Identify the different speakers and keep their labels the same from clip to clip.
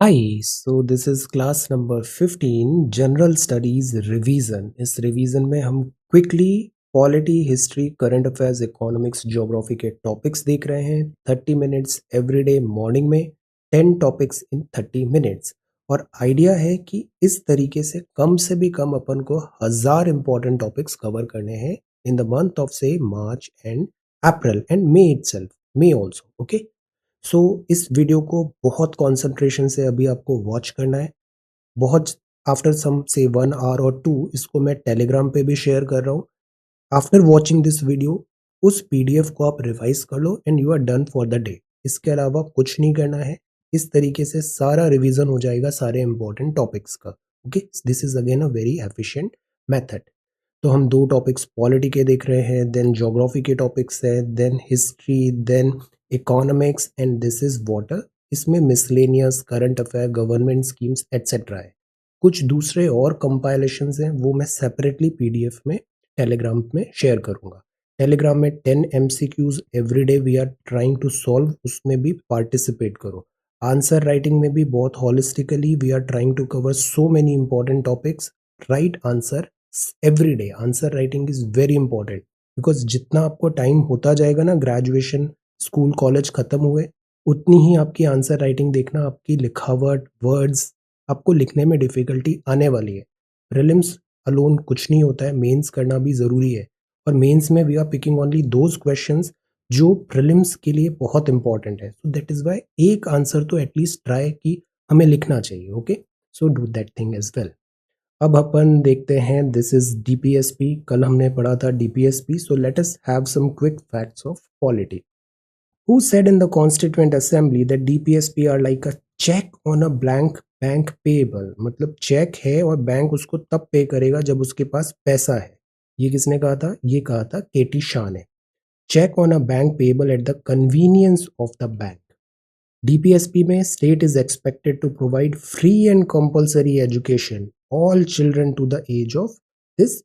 Speaker 1: Hi, so this is class number 15 General Studies Revision. इस revision में हम quickly polity, history, current affairs, economics, geography के topics देख रहे हैं 30 मिनट्स एवरीडे मॉर्निंग में 10 टॉपिक्स इन 30 मिनट्स। और आइडिया है कि इस तरीके से भी कम अपन को 1000 इंपॉर्टेंट टॉपिक्स कवर करने हैं इन द मंथ ऑफ से March and April and May itself, May also. Okay, so इस वीडियो को बहुत कंसंट्रेशन से अभी आपको वॉच करना है। बहुत आफ्टर सम से 1 आवर और 2 इसको मैं टेलीग्राम पे भी शेयर कर रहा हूँ। आफ्टर वॉचिंग दिस वीडियो उस पीडीएफ को आप रिवाइज कर लो and you are done for the day. इसके अलावा कुछ नहीं करना है। इस तरीके से सारा रिवीजन हो जाएगा सारे इंपॉर्टेंट टॉपिक्स का। Okay, this is again a very efficient method. तो हम दो टॉपिक्स पॉलिटी के देख रहे हैं, देन ज्योग्राफी के टॉपिक्स है, then history, then economics and this is water. इसमें miscellaneous, current affair, government schemes etcetera है। कुछ दूसरे और कंपाइलेशंस हैं, वो मैं सेपरेटली पीडीएफ में टेलीग्राम में शेयर करूंगा। टेलीग्राम में 10 MCQs everyday we are trying to solve, उसमें भी पार्टिसिपेट करो। आंसर राइटिंग में भी बहुत holistically we are trying to cover so many important topics. Right answer every day. Answer writing is very important because जितना आपको time होता जाएगा ना, ग्रेजुएशन, स्कूल, कॉलेज खत्म हुए, उतनी ही आपकी आंसर राइटिंग देखना, आपकी लिखावट, वर्ड्स, आपको लिखने में डिफिकल्टी आने वाली है। प्रीलिम्स अलोन कुछ नहीं होता है, मेंस करना भी ज़रूरी है। और मेंस में we are picking only those questions जो प्रीलिम्स के लिए बहुत इंपॉर्टेंट है। सो दैट इज़ वाई एक आंसर तो एटलीस्ट ट्राई कि हमें लिखना चाहिए। Okay, so do that thing as well. अब अपन देखते हैं, दिस इज डीपीएसपी। कल हमने पढ़ा था DPSP, so let us have some quick facts of polity. Who said in the Constituent Assembly that DPSP are like a check on a blank bank payable? मतलब check है और bank उसको तब पे करेगा जब उसके पास पैसा है। ये किसने कहा था? ये कहा था केटी शाह ने। Cheque on a bank payable at the convenience of the bank. DPSP में state is expected to provide free and compulsory education all children to the age of this,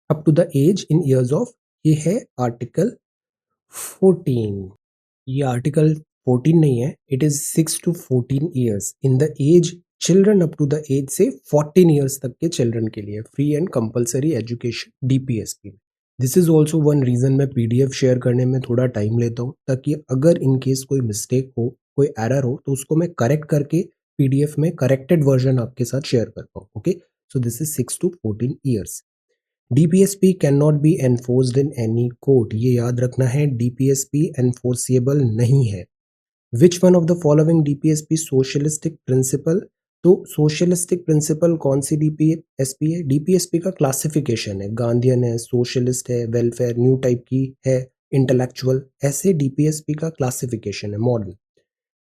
Speaker 1: up to the age in years of, ये है article 14। ये article 14 नहीं है, it is 6 to 14 years in the age children, up to the age से 14 years तक के children के लिए free and compulsory education DPSP. This is also one reason मैं पीडीएफ शेयर करने में थोड़ा टाइम लेता हूँ, ताकि अगर इन केस कोई मिस्टेक हो, कोई एरर हो, तो उसको मैं करेक्ट करके पीडीएफ में करेक्टेड वर्जन आपके साथ शेयर कर पाऊँ। Okay, so this is 6 to 14 years. DPSP can not be enforced in any court, ये याद रखना है, डीपीएसपी एनफोर्सेबल नहीं है। Which one of the following DPSP socialistic principle? तो सोशलिस्टिक प्रिंसिपल कौन सी डीपीएसपी है? डीपीएसपी का क्लासिफिकेशन है, गांधीयन है, सोशलिस्ट है, वेलफेयर, न्यू टाइप की है, इंटेलेक्चुअल, ऐसे डीपीएसपी का क्लासिफिकेशन है मॉडल।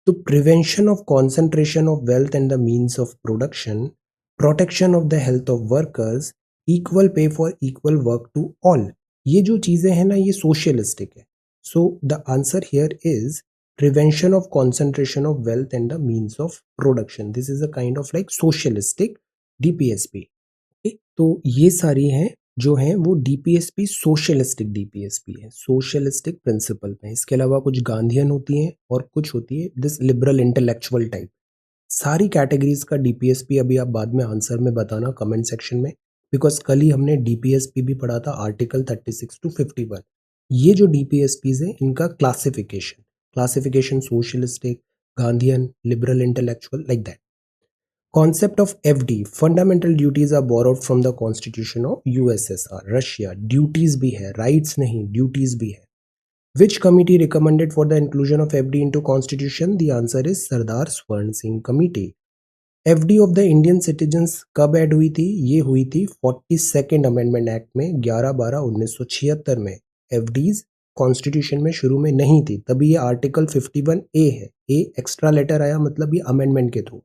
Speaker 1: तो prevention of concentration of wealth and the means of production, protection of the health of workers, equal pay for equal work to all, ये जो चीजें हैं ना, ये सोशलिस्टिक है। So the answer here is prevention of concentration of wealth and the means of production. This is a kind of like socialistic DPSP. तो ये सारी हैं जो हैं वो डीपीएसपी सोशलिस्टिक डीपीएसपी है, सोशलिस्टिक प्रिंसिपल में। इसके अलावा कुछ गांधीयन होती हैं और कुछ होती है दिस लिबरल इंटेलेक्चुअल टाइप। सारी कैटेगरीज का डीपीएसपी अभी आप बाद में आंसर में बताना कमेंट सेक्शन में, बिकॉज कल ही हमने डीपीएसपी भी पढ़ा था, आर्टिकल 36 to 51। ये जो डीपीएसपीज हैं इनका classification, socialistic, Gandhian, liberal intellectual, like that. Concept of FD, fundamental duties are borrowed from the constitution of USSR, Russia. Duties भी है, rights नहीं, duties भी है। Which committee recommended for the inclusion of FD into constitution? The answer is Sardar Swaran Singh Committee. FD of the Indian citizens कब add हुई थी? ये हुई थी 42nd अमेंडमेंट एक्ट में, 11/12/1976 में। FDs कॉन्स्टिट्यूशन में शुरू में नहीं थी, तभी ये आर्टिकल 51A है। ए एक्स्ट्रा लेटर आया, मतलब ये अमेंडमेंट के through.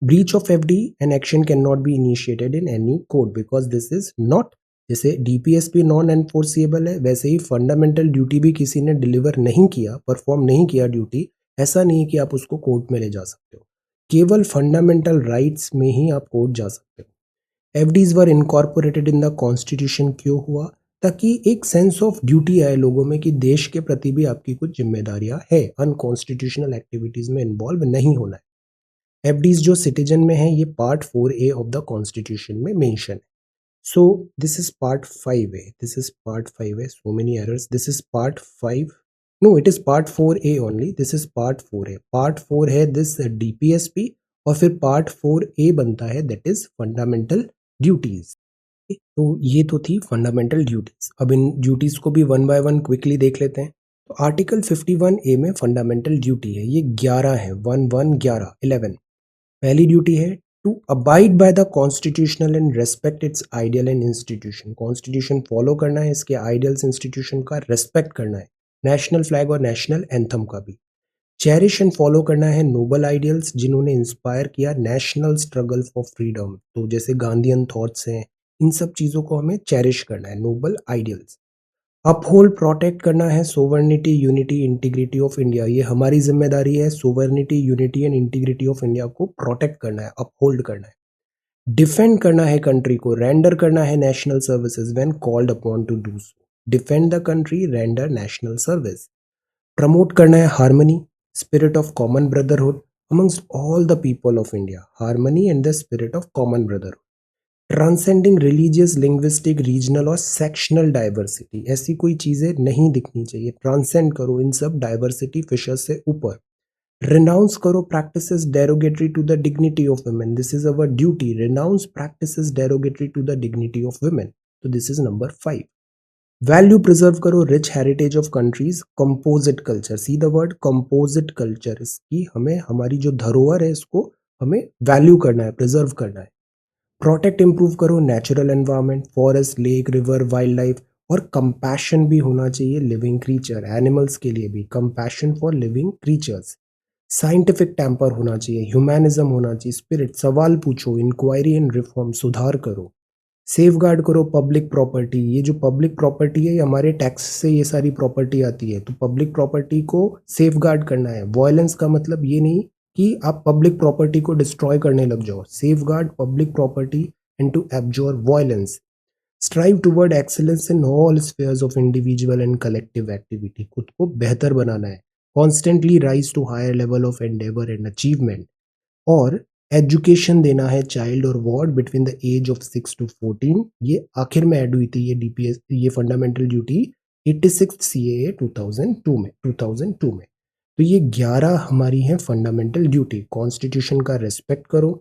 Speaker 1: Breach of FD, an action can not be initiated in any court because this is not, जैसे डीपीएसपी नॉन एनफोर्सिएबल है, वैसे ही फंडामेंटल ड्यूटी भी किसी ने डिलीवर नहीं किया, परफॉर्म नहीं किया ड्यूटी, ऐसा नहीं है कि आप उसको कोर्ट में ले जा सकते हो। केवल फंडामेंटल राइट्स में ही आप कोर्ट जा सकते हो। FDs were incorporated in the constitution क्यों हुआ? ताकि एक सेंस ऑफ ड्यूटी आए लोगों में कि देश के प्रति भी आपकी कुछ जिम्मेदारियां है, अनकॉन्स्टिट्यूशनल एक्टिविटीज में इन्वॉल्व नहीं होना है। एफडीज जो सिटीजन में है ये part 4A of the constitution में मेंशन है. So this is part 5A. This is part 5A. So many errors. This is part 5. No, it is part 4A only. This is part 4A. Part 4 है this DPSP और फिर part 4A बनता है that is fundamental duties. तो ये तो थी fundamental duties. अब इन ड्यूटीज को भी वन बाय वन क्विकली देख लेते हैं. तो आर्टिकल 51A में फंडामेंटल ड्यूटी है, ये 11 है, 11. पहली ड्यूटी है to abide by the constitutional and respect its ideal and institution. Constitution follow करना है, इसके आइडियल्स इंस्टीट्यूशन का रेस्पेक्ट करना है, नेशनल फ्लैग और नेशनल एंथम का भी. चेरिश एंड फॉलो करना है नोबल आइडियल्स जिन्होंने इंस्पायर किया नेशनल स्ट्रगल फॉर फ्रीडम. तो जैसे गांधीयन थॉट्स हैं, इन सब चीज़ों को हमें चेरिश करना है, नोबल आइडियल्स. अपहोल्ड प्रोटेक्ट करना है sovereignty unity integrity of India. ये हमारी जिम्मेदारी है, sovereignty unity and integrity of India को प्रोटेक्ट करना है, अपहोल्ड करना है. डिफेंड करना है कंट्री को, रेंडर करना है national services when called upon two do so. Defend the country, render national service. Promote करना है harmony, spirit of common brotherhood amongst all the people of India. Harmony and the spirit of common brotherhood. Transcending religious, linguistic, regional और sectional diversity. ऐसी कोई चीज़ें नहीं दिखनी चाहिए, transcend करो इन सब डाइवर्सिटी फिशर्स से ऊपर. रिनाउंस करो practices derogatory to the dignity of women. This is our duty. Renounce practices derogatory to the dignity of women. तो this is number 5. Value preserve करो rich heritage of countries. Composite culture, see the word composite culture. इसकी हमें, हमारी जो धरोहर है इसको हमें वैल्यू करना है, प्रिजर्व करना है. प्रोटेक्ट इंप्रूव करो natural environment, forest, lake, river, wildlife. और कंपैशन भी होना चाहिए लिविंग क्रीचर, एनिमल्स के लिए भी compassion for living creatures. Scientific temper होना चाहिए, ह्यूमैनिज्म होना चाहिए, स्पिरिट, सवाल पूछो, इंक्वायरी एंड रिफॉर्म, सुधार करो. सेफ गार्ड करो पब्लिक प्रॉपर्टी. ये जो पब्लिक प्रॉपर्टी है ये हमारे टैक्स से ये सारी प्रॉपर्टी आती है, तो पब्लिक प्रॉपर्टी को सेफ गार्ड करना है. वायलेंस का मतलब ये नहीं कि आप पब्लिक प्रॉपर्टी को डिस्ट्रॉय करने लग जाओ. Safeguard public property and to absorb violence. Strive toward excellence in all spheres of individual and collective activity. खुद को बेहतर बनाना है. Constantly rise to higher level of endeavour and achievement. और एजुकेशन देना है चाइल्ड और ward between the age of 6 to 14. ये आखिर में ऐड हुई थी ये डीपीएस, ये फंडामेंटल ड्यूटी 86 CAA 2002 में. तो ये 11 हमारी हैं फंडामेंटल ड्यूटी. कॉन्स्टिट्यूशन का रेस्पेक्ट करो,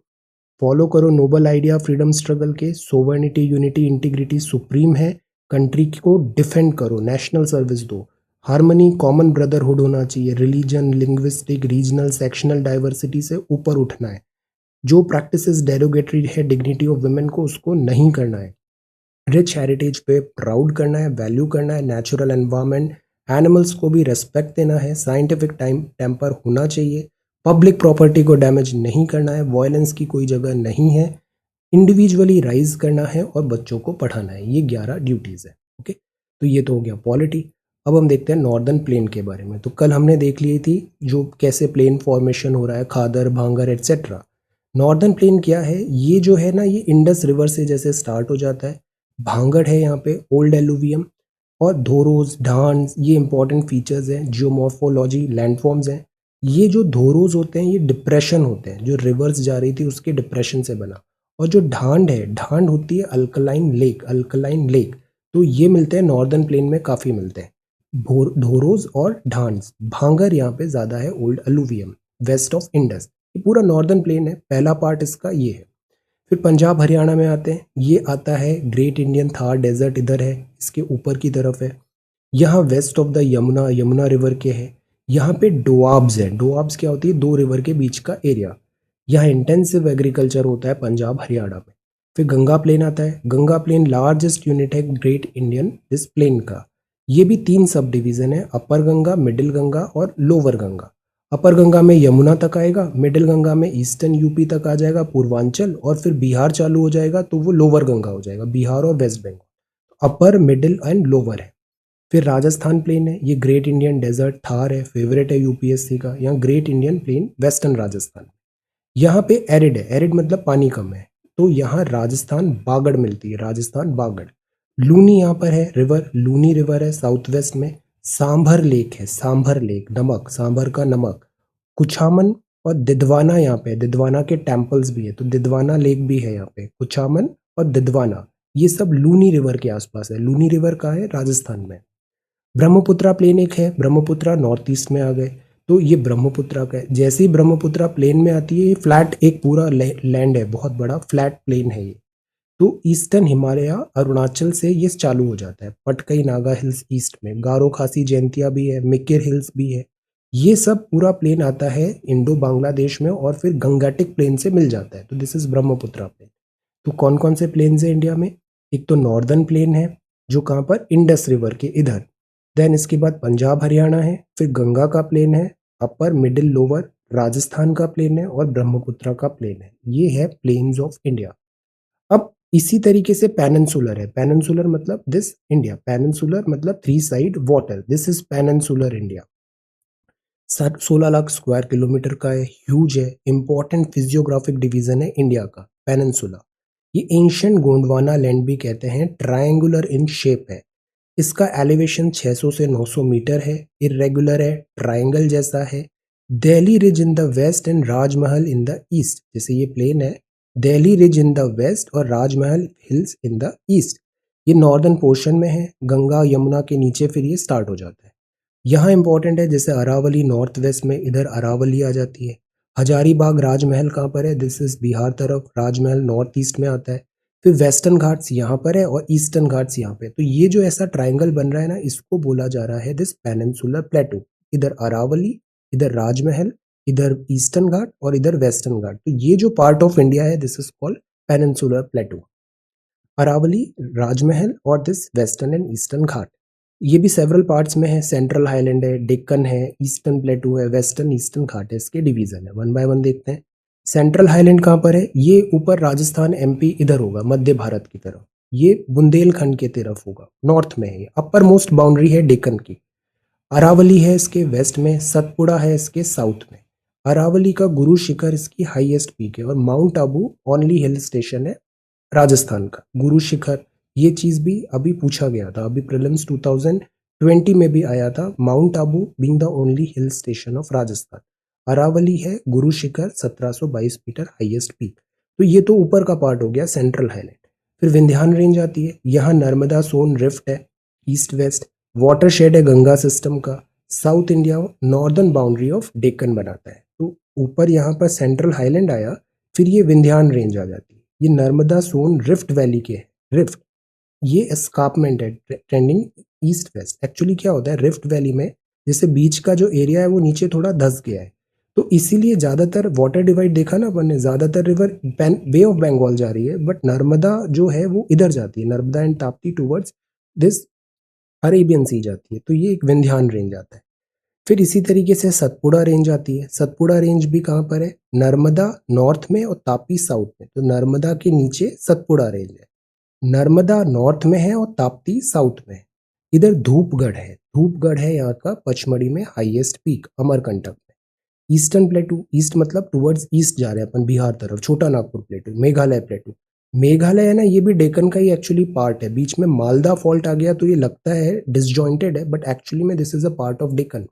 Speaker 1: फॉलो करो नोबल आइडिया फ्रीडम स्ट्रगल के, सोवर्निटी यूनिटी इंटीग्रिटी सुप्रीम है, कंट्री को डिफेंड करो, नेशनल सर्विस दो, हार्मनी कॉमन ब्रदरहुड होना चाहिए, religion, linguistic, regional, sectional diversity से ऊपर उठना है. जो प्रैक्टिसेस डेरोगेटरी है डिग्निटी ऑफ वुमेन को, उसको नहीं करना है. रिच हेरिटेज पे प्राउड करना है, वैल्यू करना है, नेचुरल एनवायरनमेंट, एनिमल्स को भी रेस्पेक्ट देना है, साइंटिफिक टेम्पर होना चाहिए, पब्लिक प्रॉपर्टी को डैमेज नहीं करना है, वायलेंस की कोई जगह नहीं है, इंडिविजुअली राइज करना है और बच्चों को पढ़ाना है. ये 11 ड्यूटीज़ है. ओके, तो ये तो हो गया पॉलिटी. अब हम देखते हैं नॉर्दर्न प्लेन के बारे में. तो कल हमने देख ली थी जो कैसे प्लेन फॉर्मेशन हो रहा है, खादर, भांगर एट्सेट्रा. नॉर्दर्न प्लेन क्या है, ये जो है ना, ये इंडस रिवर से जैसे स्टार्ट हो जाता है. भांगड़ है यहाँ पे, ओल्ड एलुवियम, और धोरोज, ढांस, ये इंपॉर्टेंट फीचर्स हैं. जियोमॉर्फोलॉजी, लैंडफॉर्म्स हैं. ये जो धोरोज होते हैं ये डिप्रेशन होते हैं, जो रिवर्स जा रही थी उसके डिप्रेशन से बना. और जो ढांड है, ढांड होती है अल्कलाइन लेक, अल्कलाइन लेक. तो ये मिलते हैं नॉर्दर्न प्लेन में, काफ़ी मिलते हैं धोरोज और ढांड्स. भांगर यहाँ पे ज़्यादा है, old alluvium, west of Indus. ये पूरा नॉर्दर्न प्लेन है. पहला पार्ट इसका ये है. फिर पंजाब हरियाणा में आते हैं. ये आता है ग्रेट इंडियन थार डेजर्ट, इधर है, इसके ऊपर की तरफ है. यहाँ west of the Yamuna, Yamuna river के है. यहाँ पे डोआब्स है. डोआब्स क्या होती है, दो रिवर के बीच का एरिया. यहाँ इंटेंसिव एग्रीकल्चर होता है पंजाब हरियाणा में. फिर गंगा प्लेन आता है. गंगा प्लेन लार्जेस्ट यूनिट है ग्रेट इंडियन दिस प्लेन का. ये भी 3 सब डिवीज़न है, अपर गंगा, मिडिल गंगा और लोअर गंगा. अपर गंगा में यमुना तक आएगा, मिडिल गंगा में ईस्टर्न यूपी तक आ जाएगा, पूर्वांचल, और फिर बिहार चालू हो जाएगा तो वो लोअर गंगा हो जाएगा, बिहार और West Bengal. Upper, middle and lower है. फिर राजस्थान प्लेन है, ये ग्रेट इंडियन डेजर्ट थार है, फेवरेट है यूपीएससी का. यहाँ great Indian plain western Rajasthan. यहाँ पे एरिड है, एरिड मतलब पानी कम है, तो यहाँ राजस्थान बागड़ मिलती है, राजस्थान बागड़. लूनी यहाँ पर है रिवर, लूनी रिवर है साउथ वेस्ट में. सांभर लेक है, सांभर लेक, नमक, सांभर का नमक. कुछामन और दिदवाना यहाँ पे, दिदवाना के टेम्पल्स भी है, तो दिदवाना लेक भी है यहाँ पे, कुचामन और दिदवाना, ये सब लूनी रिवर के आसपास है। लूनी रिवर कहाँ है? राजस्थान में। ब्रह्मपुत्रा प्लेन एक है, ब्रह्मपुत्रा नॉर्थ ईस्ट में आ गए, तो ये ब्रह्मपुत्रा का है। जैसे ही ब्रह्मपुत्रा प्लेन में आती है, ये फ्लैट एक पूरा लैंड है, बहुत बड़ा फ्लैट प्लेन है ये। तो ईस्टर्न हिमालय अरुणाचल से ये चालू हो जाता है। पटकई नागा हिल्स ईस्ट में, गारो खासी जयंतिया भी है, मिकिर हिल्स भी है। ये सब पूरा प्लेन आता है इंडो बांग्लादेश में और फिर गंगाटिक प्लेन से मिल जाता है, तो दिस इज ब्रह्मपुत्रा प्लेन। तो कौन कौन से प्लेन्स है इंडिया में? एक तो नॉर्दर्न प्लेन है जो कहाँ पर? इंडस रिवर के इधर। देन इसके बाद पंजाब हरियाणा है, फिर गंगा का प्लेन है, अपर मिडिल लोअर राजस्थान का प्लेन है और ब्रह्मपुत्रा का प्लेन है। ये है प्लेन्स ऑफ इंडिया। अब इसी तरीके से पेनिनसुलर है। पेनिनसुलर मतलब दिस इंडिया, पेनिनसुलर मतलब three side water, this is peninsular India. 16 lakh square kilometre का है, ह्यूज है, इंपॉर्टेंट फिजियोग्राफिक डिवीजन है इंडिया का पेनिनसुला। ये एंशियंट गोंडवाना लैंड भी कहते हैं, ट्रायंगुलर इन शेप है। इसका एलिवेशन 600 से 900 मीटर है, इरेगुलर है, ट्रायंगल जैसा है। Delhi ridge in the west and Rajmahal in the east, जैसे ये प्लेन है, Delhi ridge in the west और Rajmahal hills in the east. ये नॉर्दर्न पोर्शन में है, गंगा यमुना के नीचे फिर ये स्टार्ट हो जाता है। यहाँ इंपॉर्टेंट है, जैसे अरावली नॉर्थ वेस्ट में, इधर अरावली आ जाती है। हजारीबाग राजमहल कहाँ पर है? दिस इज बिहार तरफ, राजमहल नॉर्थ ईस्ट में आता है। फिर वेस्टर्न घाट्स यहाँ पर है और ईस्टर्न घाट्स यहाँ पे। तो ये जो ऐसा ट्राइंगल बन रहा है ना, इसको बोला जा रहा है दिस पेनिनसुलर प्लेटू। इधर अरावली, इधर राजमहल, इधर ईस्टर्न घाट और इधर वेस्टर्न घाट। तो ये जो पार्ट ऑफ इंडिया है, this is called peninsular plateau. Aravalli, Rajmahal और दिस वेस्टर्न एंड ईस्टर्न घाट। ये भी सेवरल पार्ट्स में है, सेंट्रल हाईलैंड है, डेक्कन है, ईस्टर्न प्लेटू है, वेस्टर्न ईस्टर्न घाट है, इसके डिवीजन है। वन बाय वन देखते हैं। सेंट्रल हाईलैंड कहाँ पर है? ये ऊपर राजस्थान एमपी इधर होगा, मध्य भारत की तरफ। ये बुंदेलखंड के तरफ होगा, नॉर्थ में है। ये अपर मोस्ट बाउंड्री है डेक्कन की। अरावली है इसके वेस्ट में, सतपुड़ा है इसके साउथ में। अरावली का गुरु शिखर इसकी हाईएस्ट पीक है और mount Abu only hill station है राजस्थान का। गुरु शिखर, ये चीज भी अभी पूछा गया था, अभी प्रीलिम्स 2020 में भी आया था, Mount Abu being the only hill station of Rajasthan. Aravalli है, गुरु शिखर 1722 मीटर हाईएस्ट पीक। तो ये तो ऊपर का पार्ट हो गया सेंट्रल हाईलैंड। फिर विंध्यान रेंज आती है, यहाँ नर्मदा सोन रिफ्ट है, ईस्ट वेस्ट वाटर शेड है गंगा सिस्टम का। South India northern boundary of Deccan बनाता है। तो ऊपर यहाँ पर सेंट्रल हाईलैंड आया, फिर ये विंध्यान रेंज आ जाती है। ये नर्मदा सोन रिफ्ट वैली के है। रिफ्ट ये एस्कार्पमेंट है ट्रेंडिंग ईस्ट वेस्ट। एक्चुअली क्या होता है रिफ्ट वैली में, जैसे बीच का जो एरिया है वो नीचे थोड़ा धंस गया है, तो इसीलिए ज्यादातर वाटर डिवाइड देखा ना अपन ने, ज्यादातर रिवर बे ऑफ बंगाल जा रही है, बट नर्मदा जो है वो इधर जाती है, Narmada and Tapti towards this Arabian sea जाती है। तो ये एक विंध्यान रेंज आता है। फिर इसी तरीके से सतपुड़ा रेंज आती है। सतपुड़ा रेंज भी कहाँ पर है? नर्मदा नॉर्थ में और ताप्ती साउथ में। तो नर्मदा के नीचे सतपुड़ा रेंज है। नर्मदा नॉर्थ में है और ताप्ती साउथ में है। इधर धूपगढ़ है, धूपगढ़ है यहाँ का पचमढ़ी में हाईएस्ट पीक, अमरकंटक में। ईस्टर्न प्लेटू, ईस्ट मतलब टुवर्ड्स ईस्ट जा रहे हैं अपन बिहार तरफ, छोटा नागपुर प्लेटू, मेघालय प्लेटू। मेघालय है ना, ये भी डेक्कन का ही एक्चुअली पार्ट है। बीच में मालदा फॉल्ट आ गया तो ये लगता है डिसजॉइंटेड है, बट एक्चुअली में this is a part of Deccan.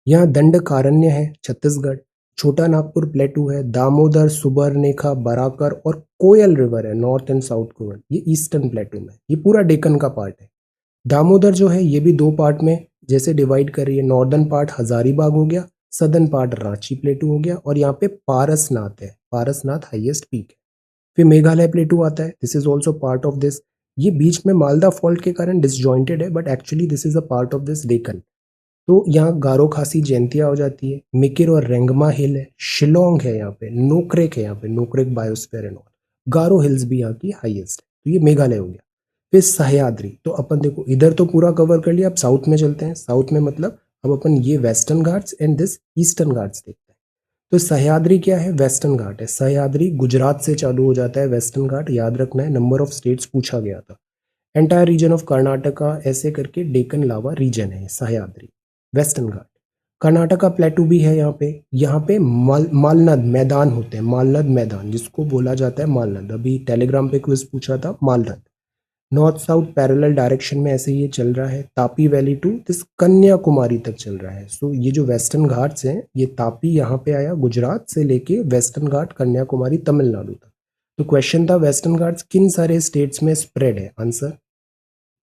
Speaker 1: यहाँ दंडकारण्य है छत्तीसगढ़, छोटा नागपुर प्लेटू है, दामोदर, सुबर्णरेखा, बराकर और कोयल रिवर है नॉर्थ एंड साउथ कोयल, ये ईस्टर्न प्लेटू में। ये पूरा डेक्कन का पार्ट है। दामोदर जो है ये भी दो पार्ट में जैसे डिवाइड कर रही है। नॉर्दर्न पार्ट हजारीबाग हो गया, सदर्न पार्ट रांची प्लेटू हो गया, और यहाँ पे पारसनाथ है, पारसनाथ हाईएस्ट पीक है। फिर मेघालय प्लेटू आता है, this is also part of this. ये बीच में मालदा फॉल्ट के कारण डिसजॉइंटेड है, but actually this is a part of this Deccan. तो यहाँ गारो खासी जयंतिया हो जाती है, मिकिर और रेंगमा हिल है, शिलोंग है यहाँ पे, नोकरेक है यहाँ पे, Nokrek biosphere and all, Garo hills भी यहाँ की हाईएस्ट है। तो ये मेघालय हो गया। फिर सह्याद्री, तो अपन देखो इधर तो पूरा कवर कर लिया, अब साउथ में चलते हैं। साउथ में मतलब अब अपन ये western Ghats and this eastern Ghats देखते हैं। तो सह्याद्री क्या है? वेस्टर्न घाट है। सह्याद्री गुजरात से चालू हो जाता है, वेस्टर्न घाट याद रखना है, नंबर ऑफ स्टेट्स पूछा गया था। एंटायर रीजन ऑफ कर्नाटका ऐसे करके डेक्कन लावा रीजन है सह्याद्री, वेस्टर्न घाट। कर्नाटका प्लेटू भी है यहाँ पे। यहाँ पे मालनद मैदान होते हैं, मालनद मैदान जिसको बोला जाता है मालनद। अभी टेलीग्राम पे क्विज पूछा था Malnad. North south parallel direction में ऐसे ही ये चल रहा है, Tapi valley to this Kanyakumari तक चल रहा है। सो ये जो वेस्टर्न घाट्स हैं, ये तापी यहाँ पे आया गुजरात से लेके वेस्टर्न घाट कन्याकुमारी तमिलनाडु तक। तो क्वेश्चन था वेस्टर्न घाट्स किन सारे स्टेट्स में स्प्रेड है। आंसर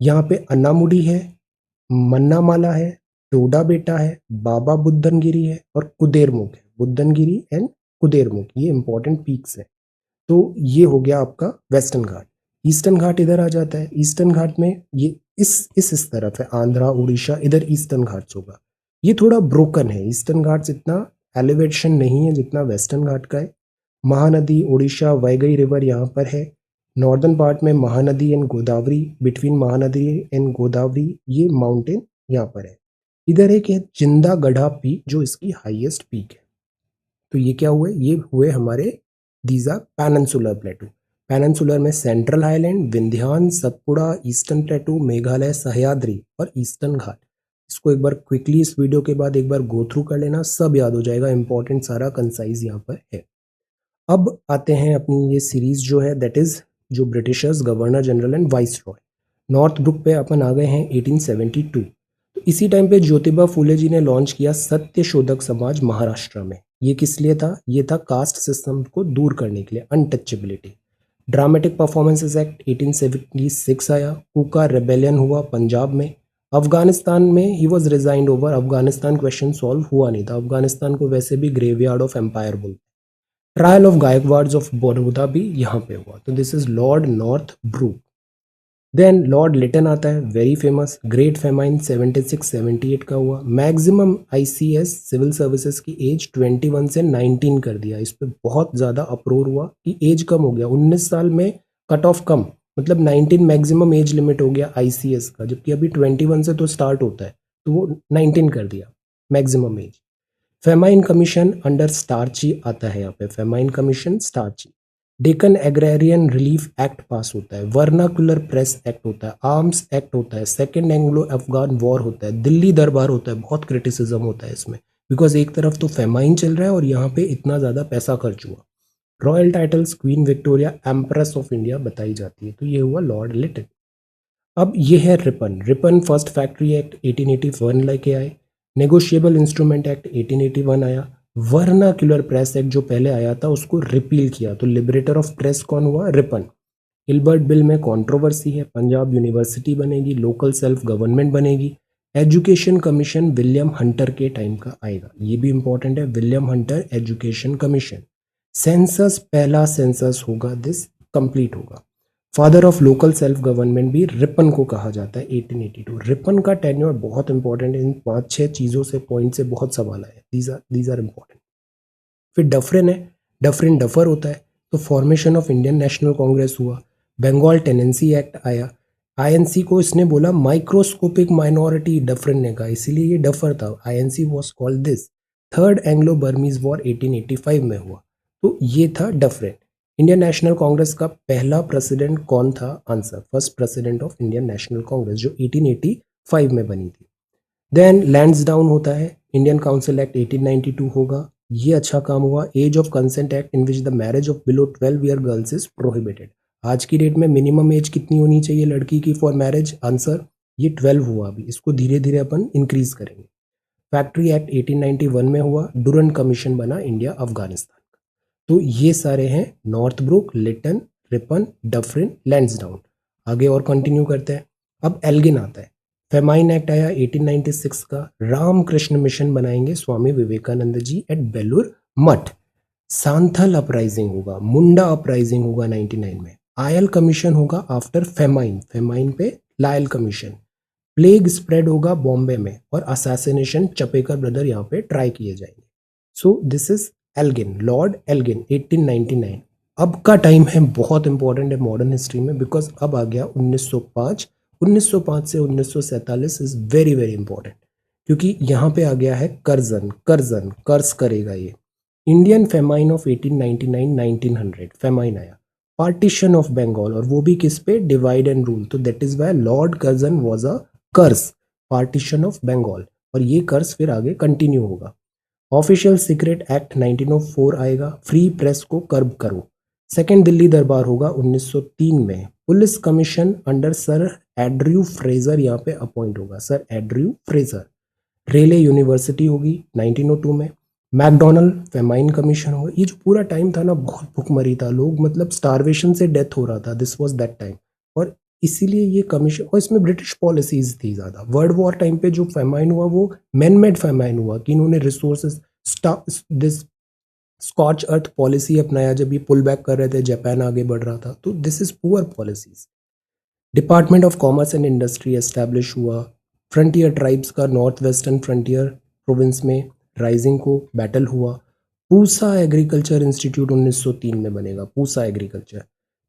Speaker 1: यहाँ पे अन्नामुडी है, मन्नामाला है, टोडा बेटा है, बाबा बुदनगिरी है और कुदेरमुख है। बुदनगिरी एंड कुदेरमुख ये इंपॉर्टेंट पीक्स है। तो ये हो गया आपका वेस्टर्न घाट। ईस्टर्न घाट इधर आ जाता है। ईस्टर्न घाट में ये इस तरफ है, आंध्रा उड़ीसा, इधर ईस्टर्न घाट्स होगा। ये थोड़ा ब्रोकन है, ईस्टर्न घाट्स इतना एलिवेशन नहीं है जितना वेस्टर्न घाट का है। महानदी उड़ीसा वैगई रिवर यहाँ पर है। नॉर्दर्न पार्ट में Mahanadi and Godavari, between Mahanadi and Godavari ये माउंटेन यहाँ पर है। इधर एक है जिंदा गढ़ा पीक जो इसकी हाईएस्ट पीक है। तो ये क्या हुए, ये हुए हमारे these are peninsular plateau. Peninsular में Central Highland, Vindhyan, Satpura, Eastern Plateau, Meghalaya, Sahyadri और ईस्टर्न घाट। इसको एक बार क्विकली इस वीडियो के बाद एक बार गो थ्रू कर लेना, सब याद हो जाएगा, इंपॉर्टेंट सारा कंसाइज यहाँ पर है। अब आते हैं अपनी ये सीरीज जो है दैट इज जो Britishers governor general and viceroy. Northbrook पे अपन आ गए हैं 1872। तो इसी टाइम पे ज्योतिबा फूले जी ने लॉन्च किया सत्य शोधक समाज महाराष्ट्र में। ये किस लिए था, ये था कास्ट सिस्टम को दूर करने के लिए, अनटचेबिलिटी। ड्रामेटिक परफॉर्मेंसेस एक्ट 1876 आया। कुका रेबेलियन हुआ पंजाब में। अफगानिस्तान में ही was resigned over, Afghanistan question solve हुआ नहीं था। अफगानिस्तान को वैसे भी ग्रेवयार्ड ऑफ एम्पायर बोलते। Trial of Gaekwads of Baroda भी यहाँ पे हुआ। तो this is Lord Northbrook. Then Lord Lytton आता है, वेरी फेमस। ग्रेट फेमाइन 76-78 का हुआ। मैक्सिमम आईसीएस सिविल सर्विसेज की एज 21 से 19 कर दिया। इस पे बहुत ज़्यादा अप्रोर हुआ कि एज कम हो गया, 19 साल में कट ऑफ कम, मतलब 19 मैक्सिमम एज लिमिट हो गया आईसीएस का, जबकि अभी 21 से तो स्टार्ट होता है, तो वो 19 कर दिया maximum age. Famine commission under starchy आता है यहाँ पे, famine commission starchy. Deccan agrarian relief act पास होता है। वर्नाकुलर प्रेस एक्ट होता है। आर्म्स एक्ट होता है। सेकेंड एंग्लो अफगान वॉर होता है। दिल्ली दरबार होता है, बहुत क्रिटिसिज्म होता है इसमें, बिकॉज एक तरफ तो फेमाइन चल रहा है और यहाँ पे इतना ज़्यादा पैसा खर्च हुआ। Royal titles queen Victoria empress of India बताई जाती है। तो ये हुआ लॉर्ड लिटन। अब ये है Ripon. Ripon first factory act 1881 लेके आए। नेगोशिएबल इंस्ट्रूमेंट एक्ट 1881 आया। वर्नाक्युलर प्रेस एक्ट जो पहले आया था उसको रिपील किया। तो लिबरेटर ऑफ प्रेस कौन हुआ, रिपन। हिल्बर्ट बिल में कंट्रोवर्सी है। पंजाब यूनिवर्सिटी बनेगी, लोकल सेल्फ गवर्नमेंट बनेगी। एजुकेशन कमीशन विलियम हंटर के टाइम का आएगा, ये भी इंपॉर्टेंट है, William Hunter education commission. Census, पहला सेंसस होगा दिस कंप्लीट होगा। Father of local self government भी रिपन को कहा जाता है 1882। रिपन का टेन्योर बहुत इंपॉर्टेंट है, इन 5-6 चीज़ों से पॉइंट से बहुत सवाल आए, दीज आर इंपॉर्टेंट। फिर डफरिन है, डफरिन डफर होता है। तो formation of Indian national Congress हुआ। बंगाल टेनेंसी एक्ट आया। आईएनसी को इसने बोला माइक्रोस्कोपिक माइनॉरिटी, डफरिन ने कहा, इसीलिए ये डफर था। INC was called this. Third Anglo Burmese war 1885 में हुआ। तो ये था डफरिन। इंडियन नेशनल कांग्रेस का पहला प्रेसिडेंट कौन था, answer first president of Indian national Congress जो 1885 में बनी थी। देन लैंड्सडाउन होता है। इंडियन काउंसिल एक्ट 1892 होगा, ये अच्छा काम हुआ। Age of consent act in which the marriage of below 12 year girls is prohibited. आज की डेट में मिनिमम एज कितनी होनी चाहिए लड़की की फॉर मैरिज, आंसर ये 12 हुआ। अभी इसको धीरे धीरे अपन इंक्रीज करेंगे। फैक्ट्री एक्ट 1891 में हुआ। डुरंट कमीशन बना इंडिया अफगानिस्तान का। तो ये सारे हैं Northbrook, Lytton, Ripon, Dufferin, Lansdowne. आगे और कंटिन्यू करते हैं। अब एल्गिन आता है। फेमाइन एक्ट आया 1896 का। रामकृष्ण मिशन बनाएंगे स्वामी विवेकानंद जी एट बेलूर मठ। सांथल अपराइजिंग होगा, मुंडा अपराइजिंग होगा 99 में। आयल कमीशन होगा आफ्टर फेमाइन, फेमाइन पे लायल कमीशन। प्लेग स्प्रेड होगा बॉम्बे में और असैसिनेशन चपेकर ब्रदर यहाँ पे ट्राई किए जाएंगे। So this is Elgin, Lord Elgin 1899। अब का टाइम है बहुत इंपॉर्टेंट है मॉडर्न हिस्ट्री में, बिकॉज अब आ गया 1905। 1905 से 1947 इज वेरी वेरी इंपॉर्टेंट, क्योंकि यहाँ पे आ गया है कर्जन, कर्जन कर्ज करेगा ये। इंडियन फेमाइन ऑफ 1899-1900 फेमाइन आया। पार्टीशन ऑफ बंगाल, और वो भी किस पे, डिवाइड एंड रूल। तो that is why Lord Curzon was a कर्ज, पार्टीशन ऑफ बंगाल, और ये कर्ज फिर आगे कंटिन्यू होगा। ऑफिशियल सीक्रेट एक्ट 1904 आएगा, फ्री प्रेस को कर्ब करो। सेकेंड दिल्ली दरबार होगा 1903 में। Police commission under sir Andrew Fraser यहाँ पे अपॉइंट होगा, sir Andrew Fraser. Raleigh university होगी 1902 में। मैकडोनल्ड फेमाइन कमीशन होगा। ये जो पूरा टाइम था ना, बहुत भुखमरी था, लोग मतलब स्टारवेशन से डेथ हो रहा था, दिस वाज दैट टाइम। और इसीलिए ये कमीशन, और इसमें ब्रिटिश पॉलिसीज थी ज़्यादा। वर्ल्ड वॉर टाइम पे जो फेमाइन हुआ वो मैन मेड फेमाइन हुआ, कि इन्होंने resources this scorched earth policy अपनाया जब ये पुल बैक कर रहे थे, जापान आगे बढ़ रहा था, तो this is poor policies. Department of commerce and industry establish हुआ। फ्रंटियर ट्राइब्स का नॉर्थ वेस्टर्न फ्रंटियर प्रोविंस में राइजिंग को बैटल हुआ। पूसा एग्रीकल्चर इंस्टीट्यूट 1903 में बनेगा, Pusa agriculture.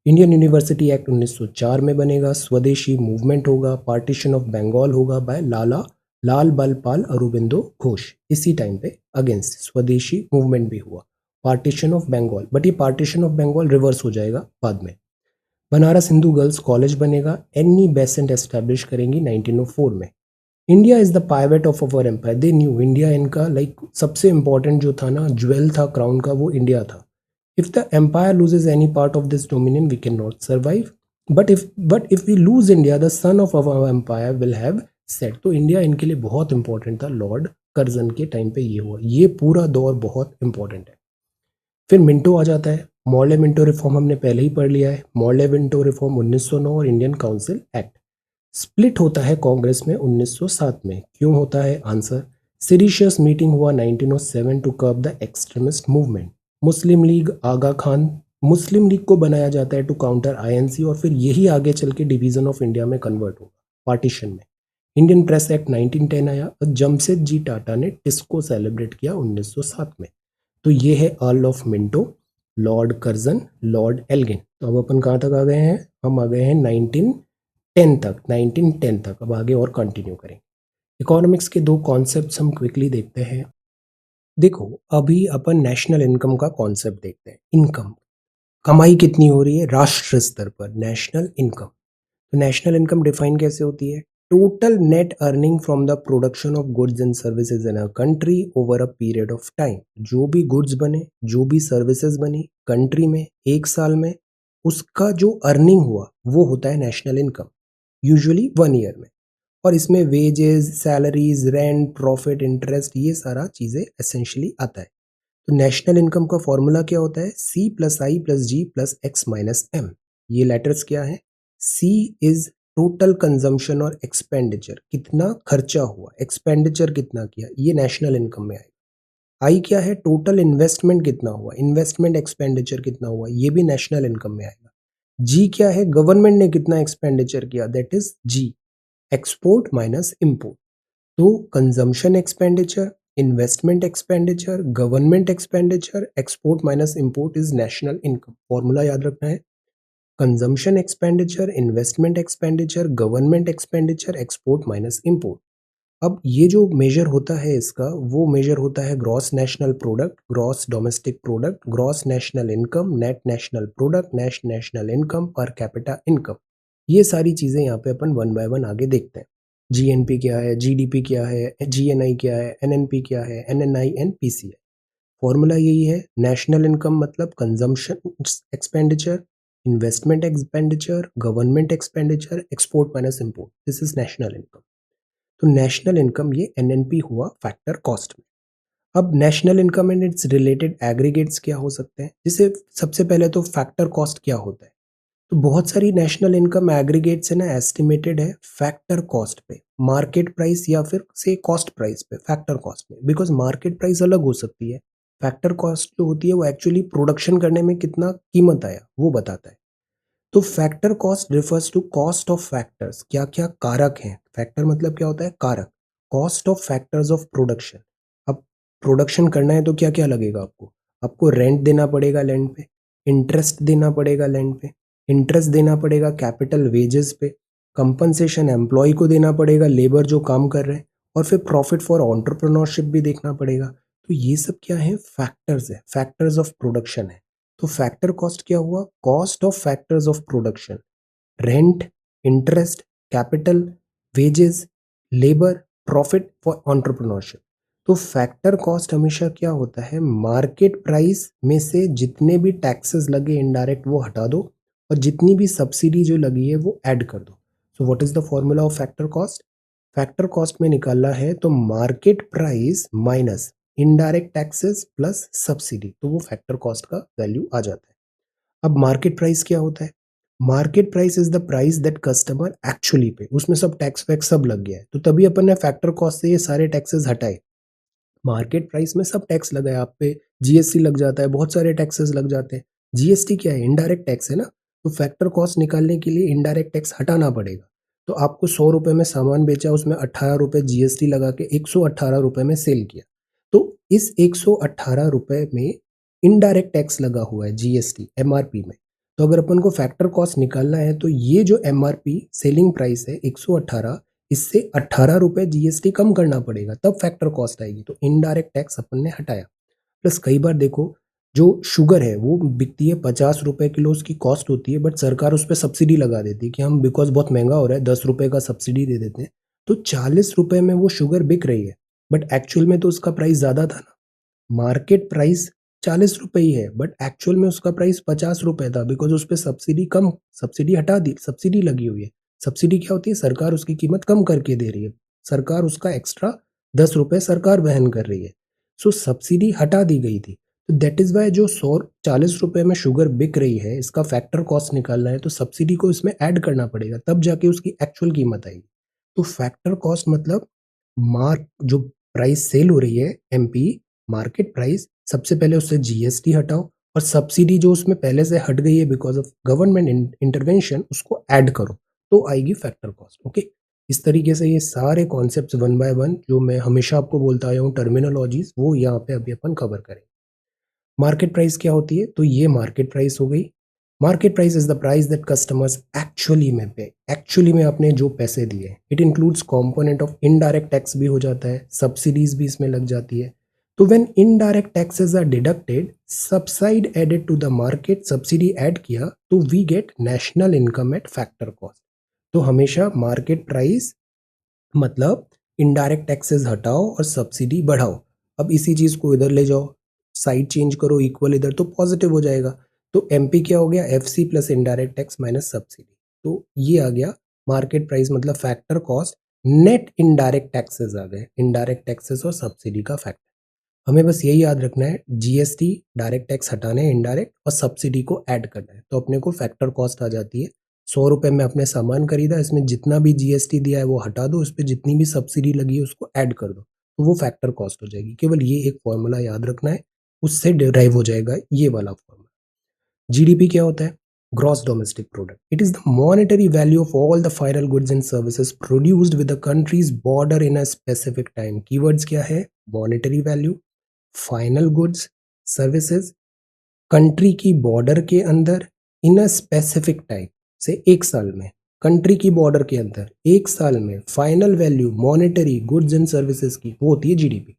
Speaker 1: Indian university act 1904 में बनेगा। स्वदेशी मूवमेंट होगा। पार्टीशन ऑफ बंगाल होगा बाय लाल बल पाल अरबिंदो घोष। इसी टाइम पे अगेंस्ट स्वदेशी मूवमेंट भी हुआ, पार्टीशन ऑफ बंगाल। बट ये पार्टीशन ऑफ बंगाल रिवर्स हो जाएगा बाद में। बनारस हिंदू गर्ल्स कॉलेज बनेगा। एनी बेसेंट एस्टैब्लिश करेंगी 1904 में। India is the pivot of our empire. The new India, इनका लाइक सबसे इंपॉर्टेंट जो था ना, ज्वेल था क्राउन का, वो इंडिया था। If the empire loses any part of this dominion we cannot survive, but if we lose India the sun of our empire will have set. तो India इनके लिए बहुत इंपॉर्टेंट था। Lord Curzon के time पे ये हुआ। ये पूरा दौर बहुत इंपॉर्टेंट है। फिर मिंटो आ जाता है। मॉर्ले मिंटो रिफॉर्म हमने पहले ही पढ़ लिया है। मॉर्ले मिंटो रिफॉर्म 1909 और इंडियन काउंसिल एक्ट। स्प्लिट होता है कांग्रेस में 1907 में। क्यों होता है? आंसर, सीरीशियस मीटिंग हुआ 1907 to curb the extremist movement. Muslim League Aga Khan, Muslim League को बनाया जाता है टू काउंटर आईएनसी, और फिर यही आगे चल के डिवीजन ऑफ इंडिया में कन्वर्ट होगा पार्टीशन में। इंडियन प्रेस एक्ट 1910 आया और जमशेदजी टाटा ने टिस्को सेलिब्रेट किया 1907 में। तो ये है Earl of Minto, Lord Curzon, Lord Elgin. तो अब अपन कहाँ तक आ गए हैं? हम आ गए हैं 1910 तक, 1910 तक। अब आगे और कंटिन्यू करें। इकोनॉमिक्स के दो कॉन्सेप्ट्स हम क्विकली देखते हैं। देखो, अभी अपन नेशनल इनकम का कॉन्सेप्ट देखते हैं। इनकम, कमाई कितनी हो रही है राष्ट्र स्तर पर, नेशनल इनकम। तो नेशनल इनकम डिफाइन कैसे होती है? Total net earning from the production of goods and services in a country over a period of time. जो भी गुड्स बने, जो भी सर्विसेज बनी कंट्री में एक साल में, उसका जो अर्निंग हुआ वो होता है नेशनल इनकम, यूजुअली 1 ईयर में। और इसमें wages, salaries, rent, profit, interest, ये सारा चीज़ें एसेंशियली आता है। तो नेशनल इनकम का फॉर्मूला क्या होता है? सी प्लस आई प्लस जी प्लस एक्स माइनस एम। ये लेटर्स क्या है? सी इज टोटल कंजम्पशन और एक्सपेंडिचर, कितना खर्चा हुआ, एक्सपेंडिचर कितना किया, ये नेशनल इनकम में आएगा। आई क्या है? टोटल इन्वेस्टमेंट कितना हुआ, इन्वेस्टमेंट एक्सपेंडिचर कितना हुआ, ये भी नेशनल इनकम में आएगा। जी क्या है? गवर्नमेंट ने कितना एक्सपेंडिचर किया, that is G, export minus import. तो consumption expenditure, investment expenditure, government expenditure, export minus import is national income. Formula याद रखना है, consumption expenditure, investment expenditure, government expenditure, export minus import. अब ये जो मेजर होता है इसका, वो मेजर होता है gross national product, gross domestic product, gross national income, net national product, net national income, per capita income. ये सारी चीज़ें यहाँ पे अपन वन बाय वन आगे देखते हैं। जीएनपी क्या है, जीडीपी क्या है, जीएनआई क्या है, एनएनपी क्या है, एनएनआई एंड पीसीआई। फॉर्मूला यही है, नेशनल इनकम मतलब consumption expenditure, investment expenditure, government expenditure, export minus import, this is national income. तो नेशनल इनकम ये एनएनपी हुआ फैक्टर कॉस्ट में। अब national income and it's related aggregates क्या हो सकते हैं? जैसे सबसे पहले तो फैक्टर कॉस्ट क्या होता है? तो बहुत सारी नेशनल इनकम एग्रीगेट्स है ना, एस्टिमेटेड है फैक्टर कॉस्ट पे, मार्केट प्राइस या फिर से कॉस्ट प्राइस पे, फैक्टर कॉस्ट पे। बिकॉज मार्केट प्राइस अलग हो सकती है, फैक्टर कॉस्ट जो होती है वो एक्चुअली प्रोडक्शन करने में कितना कीमत आया वो बताता है। तो factor cost refers to cost of factors, क्या क्या कारक हैं। फैक्टर मतलब क्या होता है? कारक। Cost of factors of production. अब प्रोडक्शन करना है तो क्या क्या लगेगा आपको? आपको रेंट देना पड़ेगा लैंड पे, इंटरेस्ट देना पड़ेगा लैंड पे, इंटरेस्ट देना पड़ेगा कैपिटल वेजेस पे, कंपनसेशन एम्प्लॉय को देना पड़ेगा, लेबर जो काम कर रहे हैं, और फिर प्रॉफिट फॉर एंटरप्रेन्योरशिप भी देखना पड़ेगा। तो ये सब क्या है? फैक्टर्स है, फैक्टर्स ऑफ प्रोडक्शन है। तो फैक्टर कॉस्ट क्या हुआ? Cost of factors of production, rent, interest, capital, wages, labour, profit for entrepreneurship. तो फैक्टर कॉस्ट हमेशा क्या होता है? मार्केट प्राइस में से जितने भी टैक्सेस लगे इनडायरेक्ट वो हटा दो, और जितनी भी सब्सिडी जो लगी है वो ऐड कर दो। So what is the formula of factor cost? Factor cost में निकालना है तो market price minus indirect taxes plus subsidy, तो वो फैक्टर कॉस्ट का वैल्यू आ जाता है। अब मार्केट प्राइस क्या होता है? Market price is the price that customer actually पे, उसमें सब टैक्स वैक्स सब लग गया है, तो तभी अपन ने फैक्टर कॉस्ट से ये सारे टैक्सेस हटाए। मार्केट प्राइस में सब टैक्स लगा है, आप पे जीएसटी लग जाता है, बहुत सारे टैक्सेस लग जाते हैं। जीएसटी क्या है? इनडायरेक्ट टैक्स है ना। तो फैक्टर कॉस्ट निकालने के लिए इनडायरेक्ट टैक्स हटाना पड़ेगा। तो आपको 100 रुपए में सामान बेचा, उसमें 18 रुपए जीएसटी लगा के 118 रुपए में सेल किया। तो इस 118 रुपए में इनडायरेक्ट टैक्स लगा हुआ है, जीएसटी एमआरपी में। तो अगर अपन को फैक्टर कॉस्ट निकालना है तो ये जो एमआरपी सेलिंग प्राइस है 118, इससे 18 रुपए जीएसटी कम करना पड़ेगा, तब फैक्टर कॉस्ट आएगी। तो इनडायरेक्ट टैक्स अपन ने हटाया। प्लस कई बार देखो, जो शुगर है वो बिकती है 50 रुपए किलो, उसकी कॉस्ट होती है, बट सरकार उस पर सब्सिडी लगा देती है कि हम बिकॉज बहुत महंगा हो रहा है 10 रुपए का सब्सिडी दे देते हैं। तो 40 रुपए में वो शुगर बिक रही है, बट एक्चुअल में तो उसका प्राइस ज़्यादा था ना। मार्केट प्राइस 40 रुपए ही है, बट एक्चुअल में उसका प्राइस 50 रुपए था, बिकॉज उस पर सब्सिडी कम, सब्सिडी हटा दी, सब्सिडी लगी हुई है। सब्सिडी क्या होती है? सरकार उसकी कीमत कम करके दे रही है, सरकार उसका एक्स्ट्रा 10 रुपए सरकार वहन कर रही है। सो सब्सिडी हटा दी गई थी। तो दैट इज वाई जो 140 रुपए में शुगर बिक रही है, इसका फैक्टर कॉस्ट निकालना है तो सब्सिडी को इसमें ऐड करना पड़ेगा, तब जाके उसकी एक्चुअल कीमत आएगी। तो फैक्टर कॉस्ट मतलब मार्क जो प्राइस सेल हो रही है एमपी, मार्केट प्राइस, सबसे पहले उससे जीएसटी हटाओ और सब्सिडी जो उसमें पहले से हट गई है बिकॉज ऑफ गवर्नमेंट इंटरवेंशन, उसको ऐड करो, तो आएगी फैक्टर कॉस्ट। ओके, इस तरीके से ये सारे कॉन्सेप्ट्स वन बाय वन जो मैं हमेशा आपको बोलता आया हूँ टर्मिनोलॉजीज, वो यहाँ पे अभी अपन कवर करेंगे। मार्केट प्राइस क्या होती है? तो ये मार्केट प्राइस हो गई। Market price is the price that customers actually में पे, एक्चुअली में आपने जो पैसे दिए। It includes component of indirect tax भी हो जाता है, सब्सिडीज भी इसमें लग जाती है। तो when indirect taxes are deducted, subsidy added to the market, subsidy add किया तो we get national income at factor cost. तो हमेशा मार्केट प्राइस मतलब इनडायरेक्ट टैक्सेस हटाओ और सब्सिडी बढ़ाओ। अब इसी चीज को इधर ले जाओ, साइड चेंज करो इक्वल इधर, तो पॉजिटिव हो जाएगा। तो एमपी क्या हो गया? FC plus indirect tax minus subsidy. तो ये आ गया मार्केट प्राइस मतलब factor cost. Net indirect taxes आ गए, इनडायरेक्ट टैक्सेस और सब्सिडी का फैक्टर। हमें बस यही याद रखना है, जीएसटी डायरेक्ट टैक्स हटाने हैं इनडायरेक्ट, और सब्सिडी को ऐड करना है, तो अपने को फैक्टर कॉस्ट आ जाती है। 100 रुपए में अपने सामान खरीदा, इसमें जितना भी जीएसटी दिया है वो हटा दो, उस पर जितनी भी सब्सिडी लगी है उसको ऐड कर दो, तो वो फैक्टर कॉस्ट हो जाएगी। केवल ये एक फॉर्मूला याद रखना है, उससे डिराइव हो जाएगा ये वाला फॉर्मूला। जीडीपी क्या होता है? Gross domestic product. It is the monetary value of all the final goods and services produced with the countries border in a specific time. Keywords क्या है? Monetary value, final goods, services, country की border के अंदर, इन a specific time, से एक साल में, country की बॉर्डर के अंदर एक साल में final value monetary goods and services की, वो होती है जीडीपी।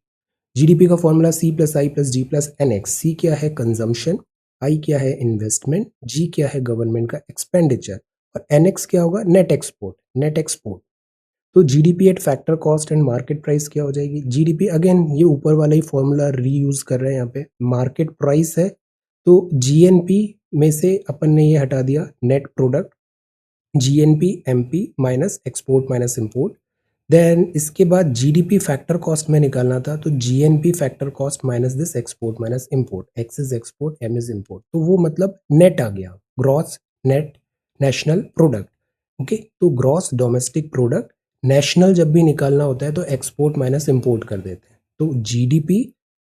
Speaker 1: जीडीपी का फॉर्मूला सी प्लस आई प्लस जी प्लस एन एक्स। सी क्या है? कंजम्पशन, आई क्या है? इन्वेस्टमेंट, जी क्या है? गवर्नमेंट का एक्सपेंडिचर, और एन एक्स क्या होगा? Net export, net export. तो GDP at factor cost and market price क्या हो जाएगी? जीडीपी अगेन ये ऊपर वाला ही फॉर्मूला रीयूज कर रहे हैं यहाँ पे। मार्केट प्राइस है तो जीएनपी में से अपन ने ये हटा दिया, net product, GNP MP minus export minus import. Then इसके बाद जीडीपी फैक्टर कॉस्ट में निकालना था, तो GNP factor cost minus this export minus import, X is export M is import, तो वो मतलब नेट आ गया, gross net national product. Okay, तो ग्रॉस डोमेस्टिक प्रोडक्ट, नेशनल जब भी निकालना होता है तो एक्सपोर्ट माइनस इंपोर्ट कर देते हैं। तो जीडीपी,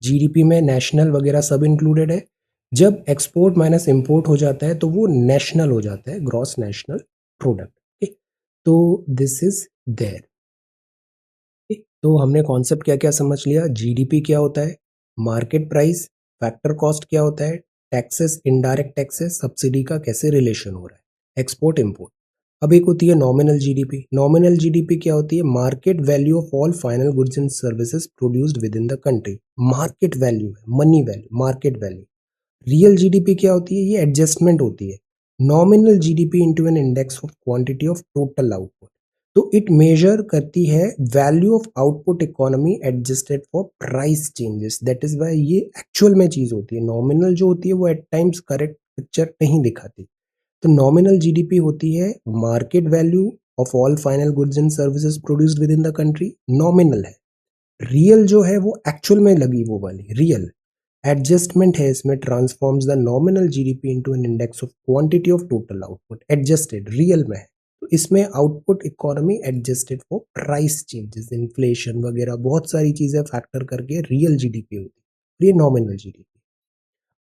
Speaker 1: जीडीपी में नेशनल वगैरह सब इंक्लूडेड है। जब एक्सपोर्ट माइनस इंपोर्ट हो जाता है तो वो नेशनल हो जाता है, ग्रॉस नेशनल प्रोडक्ट। तो दिस इज देयर। तो हमने कॉन्सेप्ट क्या क्या समझ लिया? जीडीपी क्या होता है, मार्केट प्राइस, फैक्टर कॉस्ट क्या होता है, टैक्सेस, इनडायरेक्ट टैक्सेस, सब्सिडी का कैसे रिलेशन हो रहा है, एक्सपोर्ट इंपोर्ट। अब एक होती है नॉमिनल जीडीपी। नॉमिनल जीडीपी क्या होती है? Market value of all final goods and services produced within the country. Market value है, money value, market value. Real GDP क्या होती है? ये एडजस्टमेंट होती है, nominal GDP into an index of quantity of total output. तो it measure करती है value of output economy adjusted for price changes. That is why ये एक्चुअल में चीज होती है। नॉमिनल जो होती है वो एट टाइम्स करेक्ट पिक्चर नहीं दिखाती। तो नॉमिनल जीडीपी होती है market value of all final goods and services produced within the country, nominal है। रियल जो है वो एक्चुअल में लगी वो वाली रियल। एडजस्टमेंट है इसमें, transforms the nominal GDP into an index of quantity of total output, adjusted real में है। तो इसमें output economy adjusted for price changes, inflation वगैरह बहुत सारी चीजें फैक्टर करके रियल जीडीपी होती है, ये नॉमिनल जीडीपी।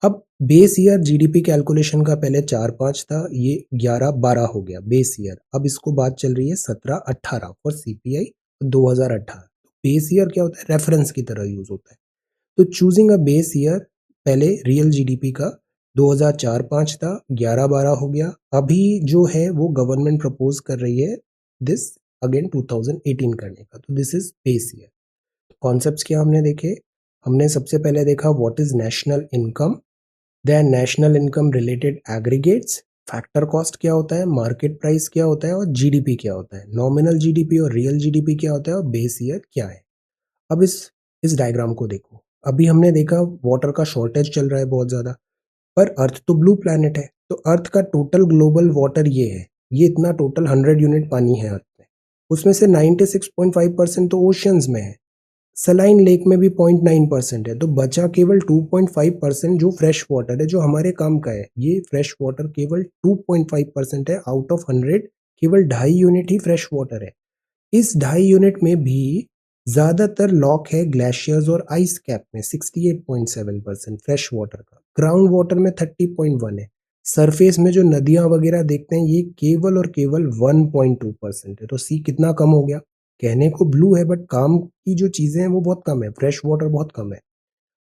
Speaker 1: अब बेस ईयर जीडीपी कैलकुलेशन का पहले 4-5 था, ये 11-12 हो गया बेस ईयर। अब इसको बात चल रही है 17-18 फॉर सीपीआई 2018। बेस ईयर क्या होता है, रेफरेंस की तरह यूज होता है। तो चूजिंग अ बेस ईयर, पहले रियल जीडीपी का 2004-5 था, 11-12 हो गया। अभी जो है वो गवर्नमेंट प्रपोज कर रही है दिस अगेन 2018 करने का, तो this is base year. Concepts क्या हमने देखे, हमने सबसे पहले देखा what is national income, then national income related aggregates, factor cost क्या होता है, मार्केट प्राइस क्या होता है, और जीडीपी क्या होता है, नॉमिनल जीडीपी और रियल जीडीपी क्या होता है, और बेस ईयर क्या है। अब इस डायग्राम को देखो, अभी हमने देखा वाटर का शॉर्टेज चल रहा है बहुत ज्यादा, पर अर्थ तो ब्लू प्लैनेट है, तो अर्थ का टोटल ग्लोबल वाटर ये है, ये इतना टोटल 100 यूनिट पानी है अर्थ में, उसमें से 96.5% तो ओशियंस में है, सलाइन लेक में भी 0.9% है, तो बचा केवल 2.5% जो फ्रेश वाटर है, जो हमारे काम का है। ये फ्रेश वाटर केवल 2.5% है आउट ऑफ 100, केवल 2.5 यूनिट ही फ्रेश वाटर है। इस 2.5 यूनिट में भी ज्यादातर लॉक है ग्लेशियर्स और आइस कैप में, 68.7% फ्रेश वाटर का, ग्राउंड वाटर में 30.1 है, सरफेस में जो नदियां वगैरह देखते हैं ये केवल और केवल 1.2% है। तो सी कितना कम हो गया, कहने को ब्लू है बट काम की जो चीजें हैं वो बहुत कम है, फ्रेश वाटर बहुत कम है।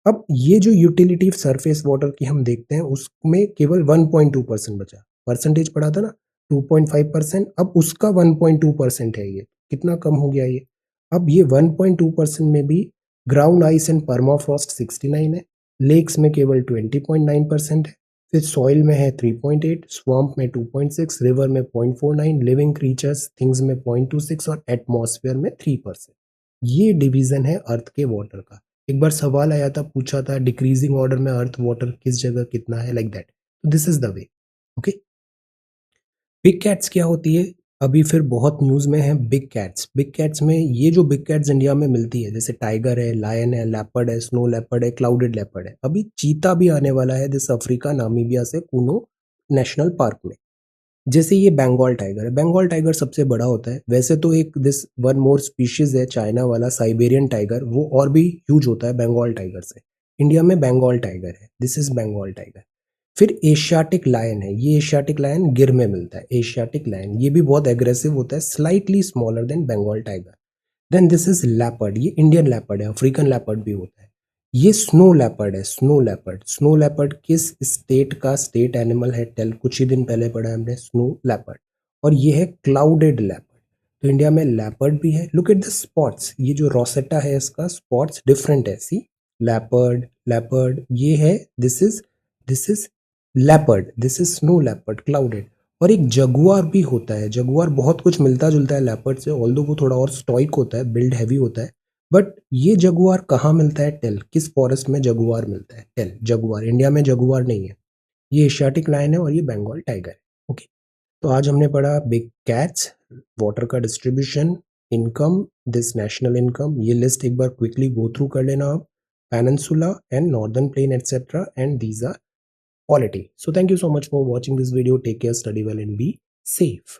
Speaker 1: अब ये जो यूटिलिटी सरफेस वाटर की हम देखते हैं उसमें केवल 1.2% बचा, परसेंटेज पढ़ा था ना 2.5%, अब उसका 1.2% है, ये कितना कम हो गया ये। अब ये 1.2% में भी ग्राउंड आइस एंड परमाफ्रॉस्ट 69 है, लेक्स में केवल 20.9% है, फिर सॉइल में है 3.8, स्वम्प में 2.6, रिवर में 0.49, लिविंग क्रीचर्स थिंग्स में 0.26 और एटमॉस्फेयर में 3%। ये डिवीजन है अर्थ के वाटर का। एक बार सवाल आया था, पूछा था डिक्रीजिंग ऑर्डर में अर्थ वाटर किस जगह कितना है, like that, this is the way. Okay, big cats क्या होती है, अभी फिर बहुत न्यूज में है बिग कैट्स। बिग कैट्स में ये जो बिग कैट्स इंडिया में मिलती है, जैसे टाइगर है, लायन है, लेपर्ड है, स्नो लेपर्ड है, क्लाउडेड लेपर्ड है, अभी चीता भी आने वाला है दिस अफ्रीका नामीबिया से कूनो नेशनल पार्क में। जैसे ये बंगाल टाइगर है, बंगाल टाइगर सबसे बड़ा होता है, वैसे तो एक दिस वन मोर स्पीशीज है चाइना वाला साइबेरियन टाइगर, वो और भी ह्यूज होता है बंगाल टाइगर से। इंडिया में बंगाल टाइगर है, दिस इज बंगाल टाइगर। फिर एशियाटिक लायन है, ये एशियाटिक लायन गिर में मिलता है, एशियाटिक लायन ये भी बहुत एग्रेसिव होता है, slightly smaller than Bengal tiger. Then this is leopard, ये इंडियन लेपर्ड है, अफ्रीकन लेपर्ड भी होता है। ये स्नो लेपर्ड है, स्नो लेपर्ड। स्नो लेपर्ड किस स्टेट का स्टेट एनिमल है, टेल, कुछ ही दिन पहले पढ़ा हमने, स्नो लेपर्ड। और ये है क्लाउडेड लेपर्ड। तो इंडिया में लेपर्ड भी है, लुक एट द स्पॉट्स, ये जो रोसेटा है इसका स्पॉट्स डिफरेंट है, सी लेपर्ड लेपर्ड ये है, this is leopard, this is snow leopard clouded. और एक जगुआर भी होता है, जगुआर बहुत कुछ मिलता जुलता है लेपर्ड से, ऑल्दो वो थोड़ा और स्टॉइक होता है, बिल्ड हैवी होता है। बट ये जगुआर कहाँ मिलता है, टेल, किस फॉरेस्ट में जगुआर मिलता है, टेल, जगुआर, इंडिया में जगुआर नहीं है, ये एशियाटिक लायन है और ये बंगाल टाइगर है। ओके, तो आज हमने पढ़ा बिग कैट्स, वाटर का distribution, income, this national income, ये लिस्ट एक बार क्विकली गो थ्रू कर लेना आप, peninsula and northern plain etcetera, and these are quality. So thank you so much for watching this video. Take care, study well and be safe.